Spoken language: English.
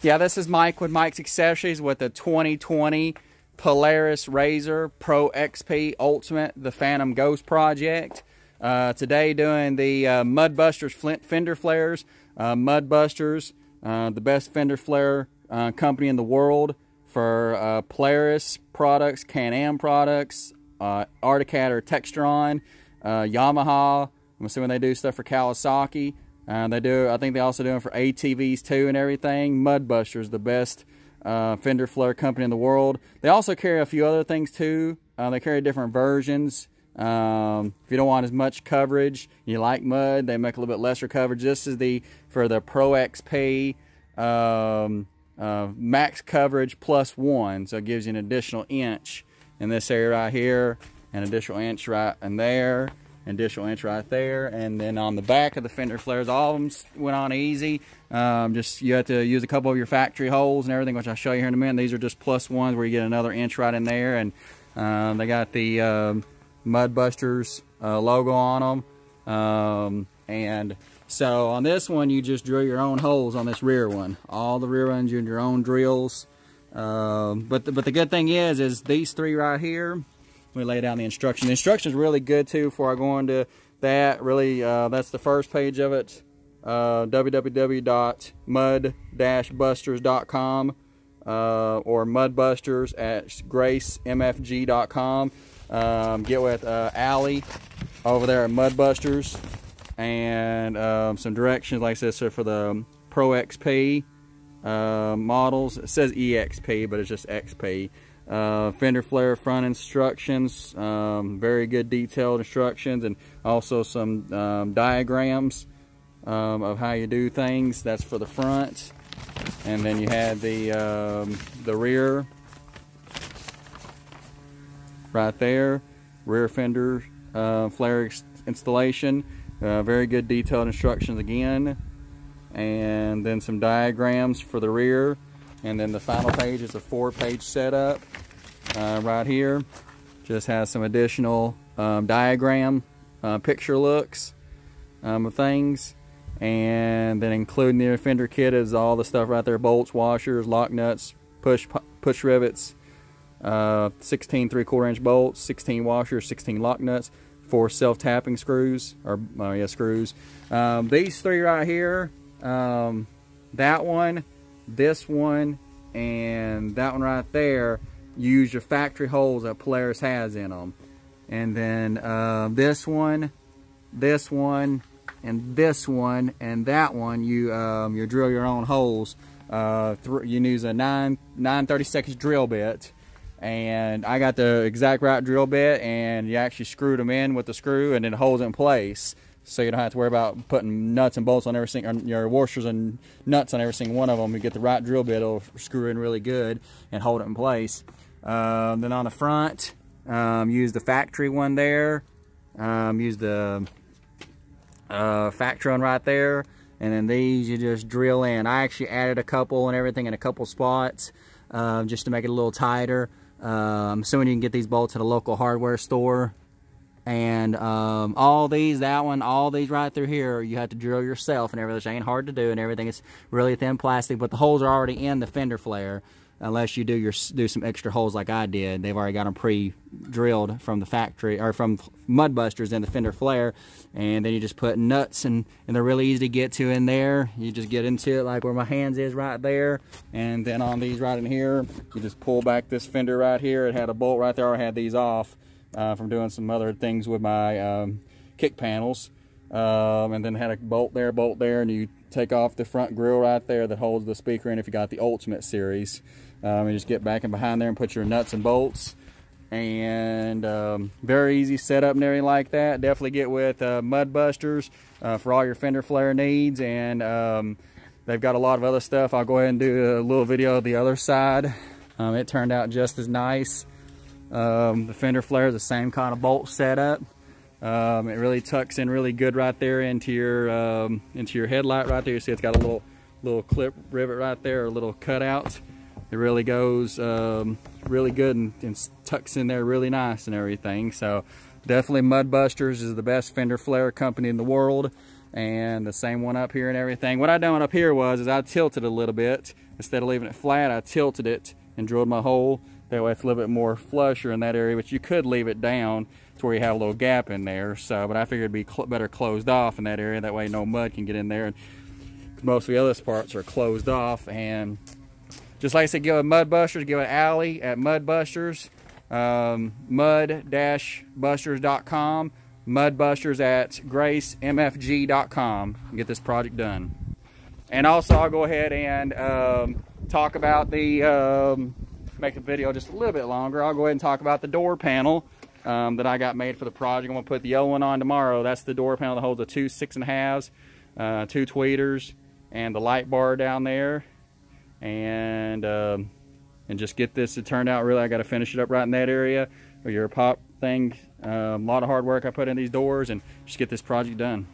Yeah, this is Mike with Mike's Accessories with the 2020 Polaris RZR Pro XP Ultimate, the Phantom Ghost project. Today doing the Mudbusters fender flares. Mudbusters, the best fender flare company in the world for Polaris products, Can-Am products, Arctic or Textron, Yamaha. I'm assuming they do stuff for Kawasaki. They do. I think they also do them for ATVs too and everything. Mudbusters, the best fender flare company in the world. They also carry a few other things too. They carry different versions. If you don't want as much coverage, you like mud, they make a little bit lesser coverage. This is for the Pro XP max coverage +1, so it gives you an additional inch in this area right here, an additional inch right in there, an additional inch right there, and then on the back of the fender flares, all of them went on easy. Just you have to use a couple of your factory holes and everything, which I'll show you here in a minute. These are just +1s where you get another inch right in there, and they got the Mudbusters logo on them, and so on this one you just drill your own holes on this rear one. All the rear ones, you do your own drills. But the good thing is these three right here. We lay down the instruction. The instruction is really good too. Before I go into that, really, that's the first page of it. www.mud-busters.com or Mudbusters at gracemfg.com. Get with Allie over there at Mudbusters, and some directions like this are for the Pro XP models. It says EXP, but it's just XP. Fender flare front instructions, very good detailed instructions, and also some diagrams of how you do things. That's for the front, and then you had the rear right there, rear fender flare installation. Very good detailed instructions again, and then some diagrams for the rear, and then the final page is a 4-page setup right here. Just has some additional diagram picture looks of things, and then including the fender kit is all the stuff right there: bolts, washers, lock nuts, push rivets, 16 3/4-inch bolts, 16 washers, 16 lock nuts, 4 self-tapping screws, or screws. These three right here, that one, this one, and that one right there, use your factory holes that Polaris has in them. And then this one, and this one, and that one, you drill your own holes. You use a 9/32 drill bit, and I got the exact right drill bit, and you actually screwed them in with the screw, and it holds it in place, so you don't have to worry about putting nuts and bolts on every single, your washers and nuts on every single one of them. You get the right drill bit, it'll screw in really good and hold it in place. Then on the front, use the factory one there, use the factory one right there, and then these you just drill in. I actually added a couple and everything in a couple spots just to make it a little tighter. I'm assuming you can get these bolts at a local hardware store. And all these, that one, all these right through here, you have to drill yourself and everything. Which ain't hard to do and everything. It's really thin plastic, but the holes are already in the fender flare, unless you do some extra holes like I did. They've already got them pre-drilled from the factory, or from Mudbusters in the fender flare, and then you just put nuts, and they're really easy to get to in there. You just get into it like where my hands is right there, and then on these right in here, you just pull back this fender right here. It had a bolt right there. I had these off from doing some other things with my kick panels, and then had a bolt there, and you take off the front grill right there that holds the speaker in if you got the Ultimate series. And just get back in behind there and put your nuts and bolts, and very easy setup and everything like that. Definitely get with Mudbusters for all your fender flare needs, and they've got a lot of other stuff. I'll go ahead and do a little video of the other side. It turned out just as nice. The fender flare is the same kind of bolt setup. It really tucks in really good right there into your headlight right there. You see it's got a little clip rivet right there, a little cutout. It really goes really good and tucks in there really nice and everything. So definitely Mudbusters is the best fender flare company in the world. and the same one up here and everything. What I done up here is I tilted it a little bit. Instead of leaving it flat, I tilted it and drilled my hole. That way it's a little bit more flusher in that area, but you could leave it down to where you have a little gap in there. So, but I figured it'd be better closed off in that area. That way no mud can get in there. And most of the other parts are closed off. And just like I said, give it Mudbusters, give it Allie at Mudbusters, mud-busters.com, Mudbusters at gracemfg.com, and get this project done. And also I'll go ahead and talk about the, make the video just a little bit longer. I'll go ahead and talk about the door panel that I got made for the project. I'm going to put the yellow one on tomorrow. That's the door panel that holds the two 6.5s, two tweeters, and the light bar down there. And just get this to turn out. Really, I got to finish it up right in that area. Or your pop thing. A lot of hard work I put in these doors, and just get this project done.